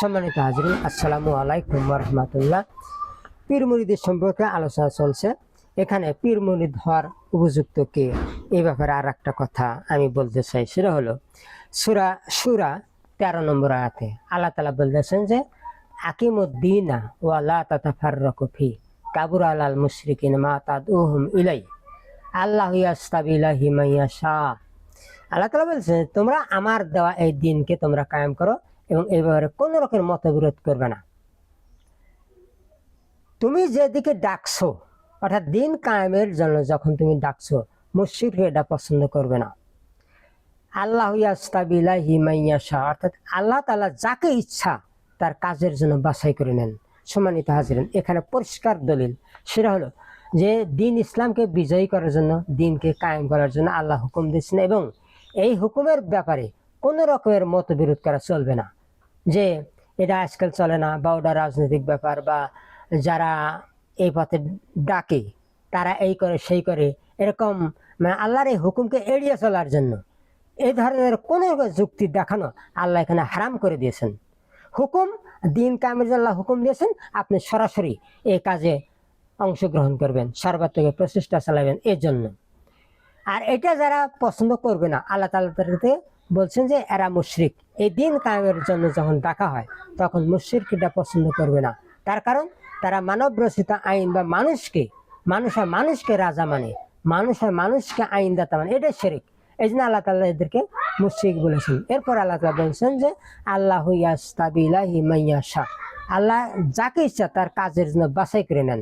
সম্মানিত হাজরিন, আসসালামু আলাইকুম ওয়া রাহমাতুল্লাহ। পীর মুরিদের সম্পর্কে আলোচনা চলছে। এখানে পীর মুরিদ হওয়ার উপযুক্ত কে, এই ব্যাপারে আর একটা কথা আমি বলতে চাই। সেটা হলো সূরা শুরা 13 নম্বর আয়াতে আল্লাহ তাআলা বলতেছেন যে আকিমুদ্দিনা ওয়া লা তাতাফাররাকু ফি কাবুরা আলাল মুশরিকিন মা তাদউহুম ইলাই আল্লাহু ইয়াস্তাবি ইলাহি মান ইয়াশা। আল্লাহ তাআলা বলছেন তোমরা আমার দেওয়া এই দিনকে তোমরা কায়েম করো এবং এই ব্যাপারে কোনো রকমের মতবিরোধ করবে না। তুমি যেদিকে ডাকছো, অর্থাৎ দিন কায়েমের জন্য যখন তুমি ডাকছো, মুশরিকরা এটা পছন্দ করবে না। আল্লাহু ইয়াস্তাবি ইলাহি মান ইয়াশা, অর্থাৎ আল্লাহ তাআলা যাকে ইচ্ছা তার কাজের জন্য বাছাই করে নেন। সম্মানিত হাজিরিন, এখানে পরিষ্কার দলিল, সেটা হলো যে দিন ইসলামকে বিজয়ী করার জন্য, দিনকে কায়েম করার জন্য আল্লাহ হুকুম দিচ্ছেন এবং এই হুকুমের ব্যাপারে কোনো রকমের মতবিরোধ করা চলবে না। যে এটা আজকাল চলে না, বা ওটা রাজনৈতিক ব্যাপার, বা যারা এই পথে ডাকে তারা এই করে সেই করে, এরকম মানে আল্লাহর এই হুকুমকে এড়িয়ে চলার জন্য এই ধরনের কোনো যুক্তি দেখানো আল্লাহ এখানে হারাম করে দিয়েছেন। হুকুম দিন কায়েমের জন্য আল্লাহ হুকুম দিয়েছেন, আপনি সরাসরি এই কাজে অংশগ্রহণ করবেন, সর্বাত্মক প্রচেষ্টা চালাবেন এর জন্য। আর এটা যারা পছন্দ করবে না, আল্লাহ তাআলা তাদেরকে বলছেন যে এরা মুশরিক। এই দিন কায়েমের জন্য যখন ডাকা হয় তখন মুশরিক এটা পছন্দ করবে না। তার কারণ তারা মানব রচিত আইন বা মানুষকে রাজা মানে, মানুষকে আইনদাতা মানে, এটা শিরক। এই জন্য আল্লাহ তাআলা এদেরকে মুশরিক বলেছেন। এরপর আল্লাহ তাআলা বলছেন যে আল্লাহু ইয়াস্তাবি ইলাহি মান ইয়াশা, আল্লাহ যাকে ইচ্ছা তার কাজের জন্য বাছাই করে নেন।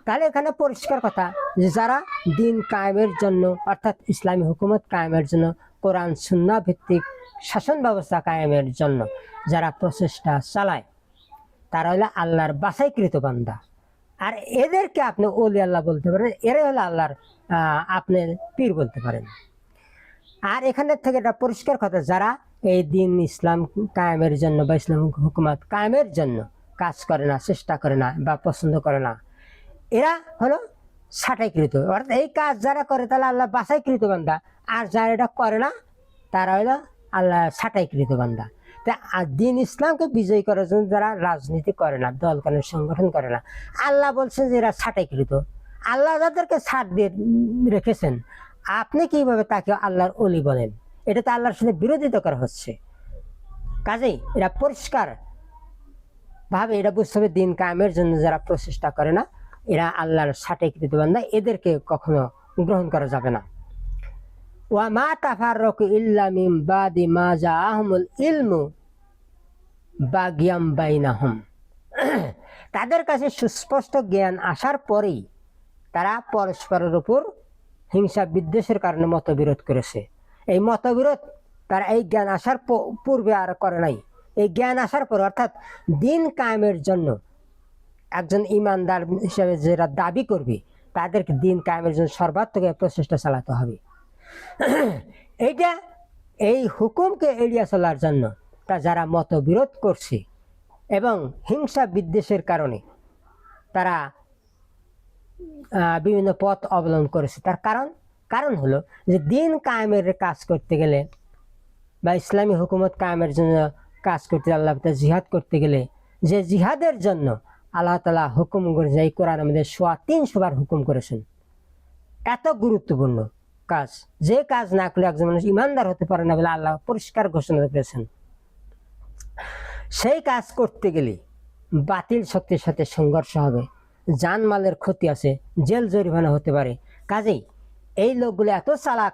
তাহলে এখানে পরিষ্কার কথা যে যারা দিন কায়েমের জন্য, অর্থাৎ ইসলামী হুকুমত কায়েমের জন্য, কোরআন সুন্নাহ ভিত্তিক শাসন ব্যবস্থা কায়েমের জন্য যারা প্রচেষ্টা চালায়, তারা হলো আল্লাহর বাছাইকৃত বান্দা। আর এদেরকে আপনি ওলি আল্লাহ বলতে পারেন, এরাই হলো আল্লাহর আপনি পীর বলতে পারেন। আর এখানের থেকে এটা পরিষ্কার কথা, যারা এই দিন ইসলাম কায়েমের জন্য বা ইসলাম হুকুমত কায়েমের জন্য কাজ করে না, চেষ্টা করে না বা পছন্দ করে না, এরা হলো ছাঁটাইকৃত। অর্থাৎ এই কাজ যারা করে তাহলে আল্লাহ বাছাইকৃত বান্দা, আর যারা এটা করে না তারা হলো আল্লাহ ছাঁটাইকৃত বান্দা। তা দিন ইসলামকে বিজয়ী করার জন্য যারা রাজনীতি করে না, দল করে, সংগঠন করে না, আল্লাহ বলছেন যে এরা ছাঁটাইকৃত। আল্লাহ যাদেরকে ছাড় দিয়ে রেখেছেন, আপনি কিভাবে তাকে আল্লাহর ওলি বলেন? এটা তো আল্লাহর সাথে বিরোধিতা করা হচ্ছে। কাজেই এরা পরিষ্কার ভাবে এটা বুঝতে হবে, দিন কায়েমের জন্য যারা প্রচেষ্টা করে না এরা আল্লাহর ছাঁটাইকৃত বান্দা, এদেরকে কখনো গ্রহণ করা যাবে না। ওয়া মা তাফাররাকু ইল্লা মিন বাদি মা জাআহুমুল ইলমু বাগিয়াম বাইনাহুম, তাদের কাছে সুস্পষ্ট জ্ঞান আসার পরেই তারা পরস্পরের উপর হিংসা বিদ্বেষের কারণে মতবিরোধ করেছে। এই মতবিরোধ তারা এই জ্ঞান আসার পূর্বে আর করে নাই। এই জ্ঞান আসার পর, অর্থাৎ দিন কায়েমের জন্য একজন ইমানদার হিসেবে যারা দাবি করবে তাদেরকে দিন কায়েমের জন্য সর্বাত্মক প্রচেষ্টা চালাতে হবে। এই হুকুমকে এড়িয়ে চলার জন্য তা যারা মতবিরোধ করছে এবং হিংসা বিদ্বেষের কারণে তারা বিভিন্ন পথ অবলম্বন করেছে, তার কারণ হলো যে দিন কায়েমের কাজ করতে গেলে বা ইসলামী হুকুমত কায়েমের জন্য কাজ করতে, আল্লাহ জিহাদ করতে গেলে যে জিহাদের জন্য আল্লাহ তাআলা হুকুম করেছেন, এই কোরআন আমাদের 300 বার হুকুম করেছেন। এত গুরুত্বপূর্ণ কাজ, যে কাজ না করলে একজন মানুষ ইমানদার হতে পারে না বলে আল্লাহ পরিষ্কার ঘোষণা করেছেন। সেই কাজ করতে গেলে বাতিল শক্তির সাথে সংঘর্ষ হবে, জানমালের ক্ষতি আছে, জেল জরিমানা হতে পারে। কাজেই এই লোকগুলো এত চালাক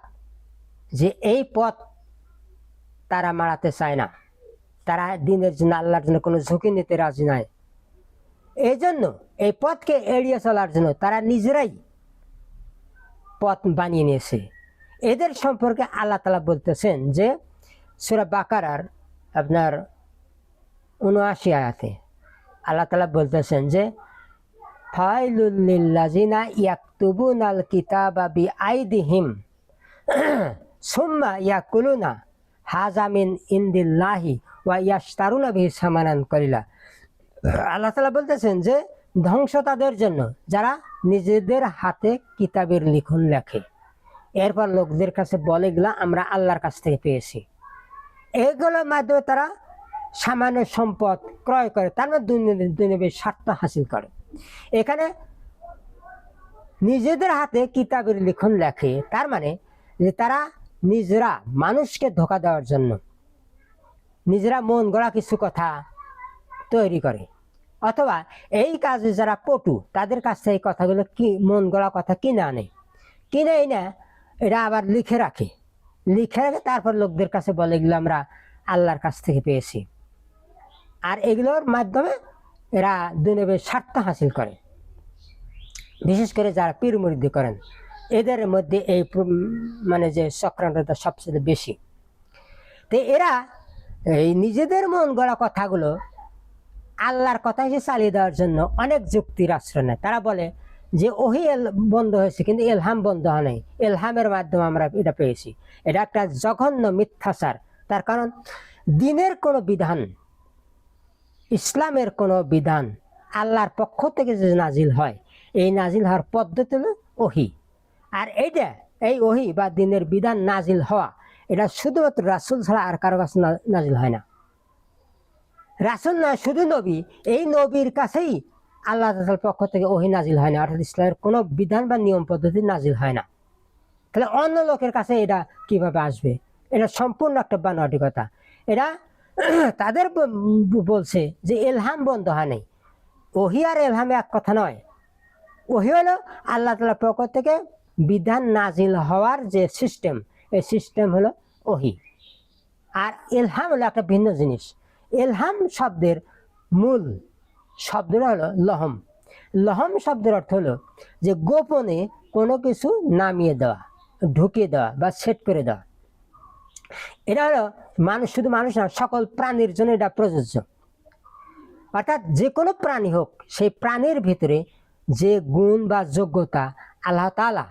যে এই পথ তারা মারাতে চায় না, তারা দিনের জন্য, আল্লাহর জন্য কোনো ঝুঁকি নিতে রাজি নয়। এই জন্য এই পথকে এড়িয়ে চলার জন্য তারা নিজেরাই পথ বানিয়ে নিয়েছে। এদের সম্পর্কে আল্লাহ তাআলা বলতেছেন যে সূরা বাকারার আপনার ৭৯ আয়াতে আল্লাহ তাআলা বলতেছেন যে ফাইলুল লিল্লাযিনা ইয়াকতুবুনাল কিতাবা বিআইদিহিম সুম্মা ইয়াকুলুনা হাযা মিন ইনদিল্লাহি ওয়া ইয়াশতারুনা বিহি সামানান কলিলা। আল্লাহ তাআলা বলতেছেন যে ধ্বংস তাদের জন্য যারা নিজেদের হাতে কিতাবের লিখন লেখে, এরপর লোকদের কাছে বলে এগুলা আমরা আল্লাহর কাছ থেকে পেয়েছি। এগুলোর মাধ্যমে তারা সামান্য সম্পদ ক্রয় করে, তার মানে দুনিয়াবী স্বার্থ হাসিল করে। এখানে নিজেদের হাতে কিতাবের লিখন লেখে, তার মানে যে তারা নিজেরা মানুষকে ধোঁকা দেওয়ার জন্য নিজেরা মন গড়া কিছু কথা তৈরি করে, অথবা এই কাজে যারা পটু তাদের কাছ থেকে এই কথাগুলো কি মন গড়া কথা কিনে আনে, কিনে এনে এরা আবার লিখে রাখে, তারপর লোকদের কাছে বলে এগুলো আমরা আল্লাহর কাছ থেকে পেয়েছি। আর এগুলোর মাধ্যমে এরা দুনিয়াবী স্বার্থ হাসিল করে। বিশেষ করে যারা পীর মুরিদি করেন এদের মধ্যে এই মানে যে চক্রান্তটা সবচেয়ে বেশি। তো এরা এই নিজেদের মন গড়া কথাগুলো আল্লাহর কথা হিসেবে চালিয়ে দেওয়ার জন্য অনেক যুক্তির আশ্রয় নেয়। তারা বলে যে ওহি বন্ধ হয়েছে কিন্তু এলহাম বন্ধ হয় নাই, এলহামের মাধ্যমে আমরা এটা পেয়েছি। এটা একটা জঘন্য মিথ্যাচার। তার কারণ দিনের কোনো বিধান, ইসলামের কোনো বিধান আল্লাহর পক্ষ থেকে যে নাজিল হয়, এই নাজিল হওয়ার পদ্ধতি হলো ওহি। আর এই ওহি বা দিনের বিধান নাজিল হওয়া, এটা শুধুমাত্র রাসূল ছাড়া আর কারো কাছে নাজিল হয় না। রাসূল না, শুধু নবী, এই নবীর কাছেই আল্লাহ তাআলার পক্ষ থেকে ওহি নাজিল হয় না, অর্থাৎ ইসলামের কোনো বিধান বা নিয়ম পদ্ধতি নাজিল হয় না। তাহলে অন্য লোকের কাছে এটা কিভাবে আসবে? এটা সম্পূর্ণ একটা বানোয়াটি কথা। এটা তাদের বলছে যে এলহাম বন্ধ হয় নাই। ওহি আর এলহামে এক কথা নয়। ওহি হলো আল্লাহ তাআলার পক্ষ থেকে বিধান নাজিল হওয়ার যে সিস্টেম, এই সিস্টেম হলো ওহি। আর এলহাম হলো একটা ভিন্ন জিনিস। এলহাম শব্দের মূল শব্দটা হলো লহম। লহম শব্দের অর্থ হলো যে গোপনে কোনো কিছু নামিয়ে দেওয়া, ঢুকিয়ে দেওয়া বা সেট করে দেওয়া। এটা হলো মানুষ, শুধু মানুষ না, সকল প্রাণীর জন্য এটা প্রযোজ্য। অর্থাৎ যে কোনো প্রাণী হোক, সেই প্রাণীর ভিতরে যে গুণ বা যোগ্যতা আল্লাহ তাআলা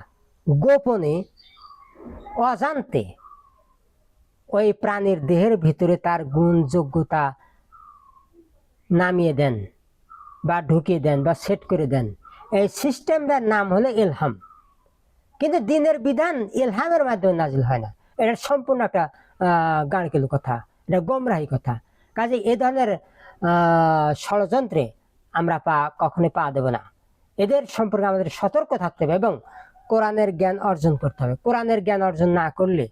গোপনে অজান্তে ওই প্রাণীর দেহের ভিতরে তার গুণ যোগ্যতা নামিয়ে দেন বা ঢুকিয়ে দেন বা সেট করে দেন, এই সিস্টেমটার নাম হলো এলহাম। কিন্তু দিনের বিধান এলহামের মাধ্যমে নাজিল হয় না। এটা সম্পূর্ণ একটা গাঁড়কেলু কথা, এটা গোমরাহি কথা। কাজে এ ধরনের ষড়যন্ত্রে আমরা কখনোই পা দেব না। এদের সম্পর্কে আমাদের সতর্ক থাকতে হবে এবং কোরআনের জ্ঞান অর্জন করতে হবে। কোরআনের জ্ঞান অর্জন না করলে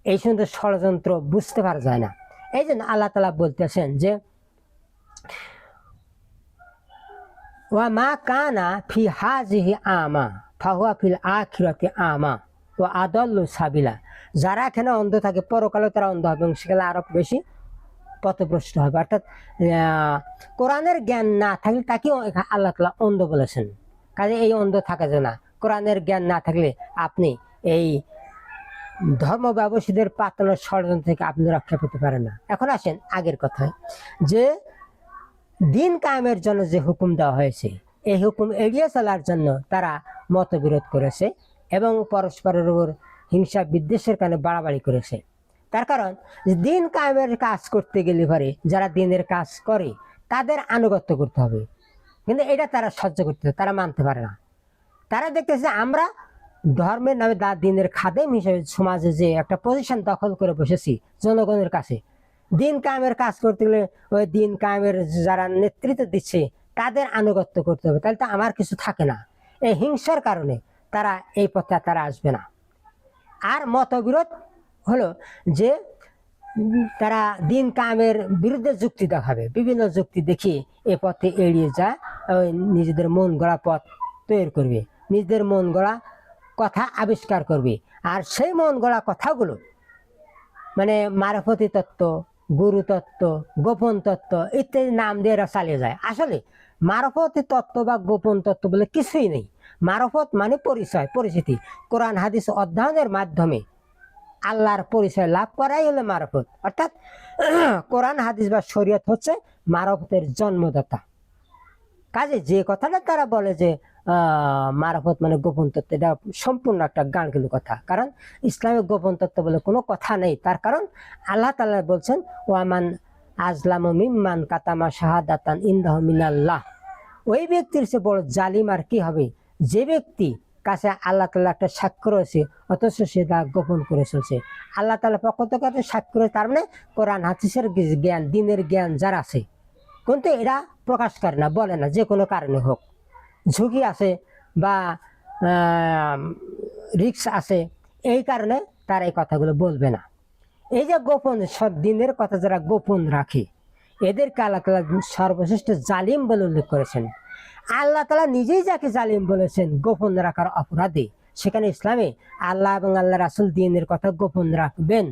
এই সুন্দর ষড়যন্ত্র বুঝতে পারা যায় না। এই জন্য আল্লাহ তাআলা বলতেছেন যে ওয়া মা কানা ফি হাযিহি আমা ফাহুয়া ফিল আখিরাতি আমা ওয়া আদাল্লু সাবিলা। যারা এখানে অন্ধ থাকে, পরকালে তারা অন্ধ হবে এবং সেখানে আরো বেশি পথভ্রষ্ট হবে। অর্থাৎ কোরআনের জ্ঞান না থাকলে তাকেও আল্লাহ তাআলা অন্ধ বলেছেন। কাজে এই অন্ধ থাকা যায় না। কোরআনের জ্ঞান না থাকলে আপনি এই ধর্ম ব্যবসায়ীদের পাতানোর ষড়যন্ত্র থেকে আপনি রক্ষা পেতে পারেন না। এখন আসেন আগের কথায়, যে দিন কায়েমের জন্য যে হুকুম দেওয়া হয়েছে, এই হুকুম এড়িয়ে চলার জন্য তারা মতবিরোধ করেছে এবং পরস্পরের উপর হিংসা বিদ্বেষের কারণে বাড়াবাড়ি করেছে। তার কারণ দিন কায়েমের কাজ করতে গেলে পরে যারা দিনের কাজ করে তাদের আনুগত্য করতে হবে, কিন্তু এটা তারা সহ্য করতে, তারা মানতে পারে না। তারা দেখতেছে আমরা ধর্মের নামে দিনের খাদেম হিসেবে সমাজে যে একটা পজিশন দখল করে বসেছি জনগণের কাছে, দিন কায়েমের কাজ করতে গেলে ওই দিন কায়েমের যারা নেতৃত্ব দিচ্ছে তাদের আনুগত্য করতে হবে, তাহলে তো আমার কিছু থাকে না। এই হিংসার কারণে তারা এই পথে তারা আসবে না। আর মতবিরোধ হলো যে তারা দিন কায়েমের বিরুদ্ধে যুক্তি দেখাবে, বিভিন্ন যুক্তি দেখিয়ে এ পথে এড়িয়ে যায়, নিজেদের মন গড়া পথ তৈরি করবে, নিজেদের মন গড়া কথা আবিষ্কার করবে। আর সেই মন গড়া কথাগুলো মানে মারফতি তত্ত্ব, গুরু তত্ত্ব, গোপন তত্ত্ব ইত্যাদি নাম দিয়ে এরা চালিয়ে যায়। আসলে মারফতি তত্ত্ব বা গোপন তত্ত্ব বলে কিছুই নেই। মারফত মানে পরিচয়, পরিচিতি। কোরআন হাদিস অধ্যয়নের মাধ্যমে আল্লাহর পরিচয় লাভ করাই হলো মারফত। অর্থাৎ কোরআন হাদিস বা শরীয়ত হচ্ছে মারফতের জন্মদাতা। কাজে যে কথাটা তারা বলে যে মারফত মানে গোপন তত্ত্ব, এটা সম্পূর্ণ একটা গাঁড়কেলু কথা। কারণ ইসলামিক গোপন তত্ত্ব বলে কোনো কথা নেই। তার কারণ আল্লাহ তাআলা বলছেন ওয়ামান আজলামু মিম্মান কাতামা শাহাদাতান ইনদাহু মিনাল্লাহ। ওই ব্যক্তির চেয়ে বড় জালিম আর কি হবে যে ব্যক্তি কাছে আল্লাহ তাআলা একটা সাক্ষ্য রয়েছে, অথচ সে তা গোপন করে চলছে। আল্লাহ তাআলা পক্ষ থেকে একটা সাক্ষ্য রয়েছে, তার মানে কোরআন হাদিসের জ্ঞান, দিনের জ্ঞান যার আছে, কিন্তু এরা প্রকাশ করে না, বলে না, যে কোনো কারণে হোক, ঝুঁকি আছে বা রিস্ক আছে, এই কারণে তারা এই কথাগুলো বলবে না। এই যে গোপন দিনের কথা যারা গোপন রাখে, এদেরকে আল্লাহ তাআলা সর্বশ্রেষ্ঠ জালিম বলে উল্লেখ করেছেন। আল্লাহ তাআলা নিজেই যাকে জালিম বলেছেন গোপন রাখার অপরাধে, সেখানে ইসলামে আল্লাহ এবং আল্লাহ রাসূল দিনের কথা গোপন রাখবেন,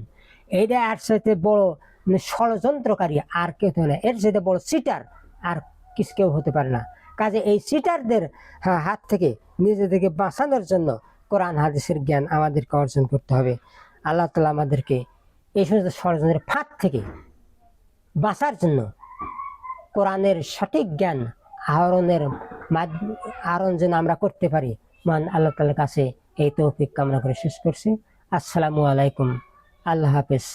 এইটা এর সাথে বড় ষড়যন্ত্রকারী আর কেউ তো না, এর সাথে বড় চিটার আর কেউ হতে পারে না। কাজে এই চিটারদের হাত থেকে নিজেদেরকে বাঁচানোর জন্য কোরআন হাদিসের জ্ঞান আমাদেরকে অর্জন করতে হবে। আল্লাহ তাআলা আমাদেরকে এই সমস্ত ষড়যন্ত্রের ফাঁদ থেকে বাঁচার জন্য কোরআনের সঠিক জ্ঞান আহরণ যেন আমরা করতে পারি, মান আল্লাহ তাআলার কাছে এই তৌফিক কামনা করে শেষ করছি। আসসালামু আলাইকুম, আল্লাহ হাফেজ।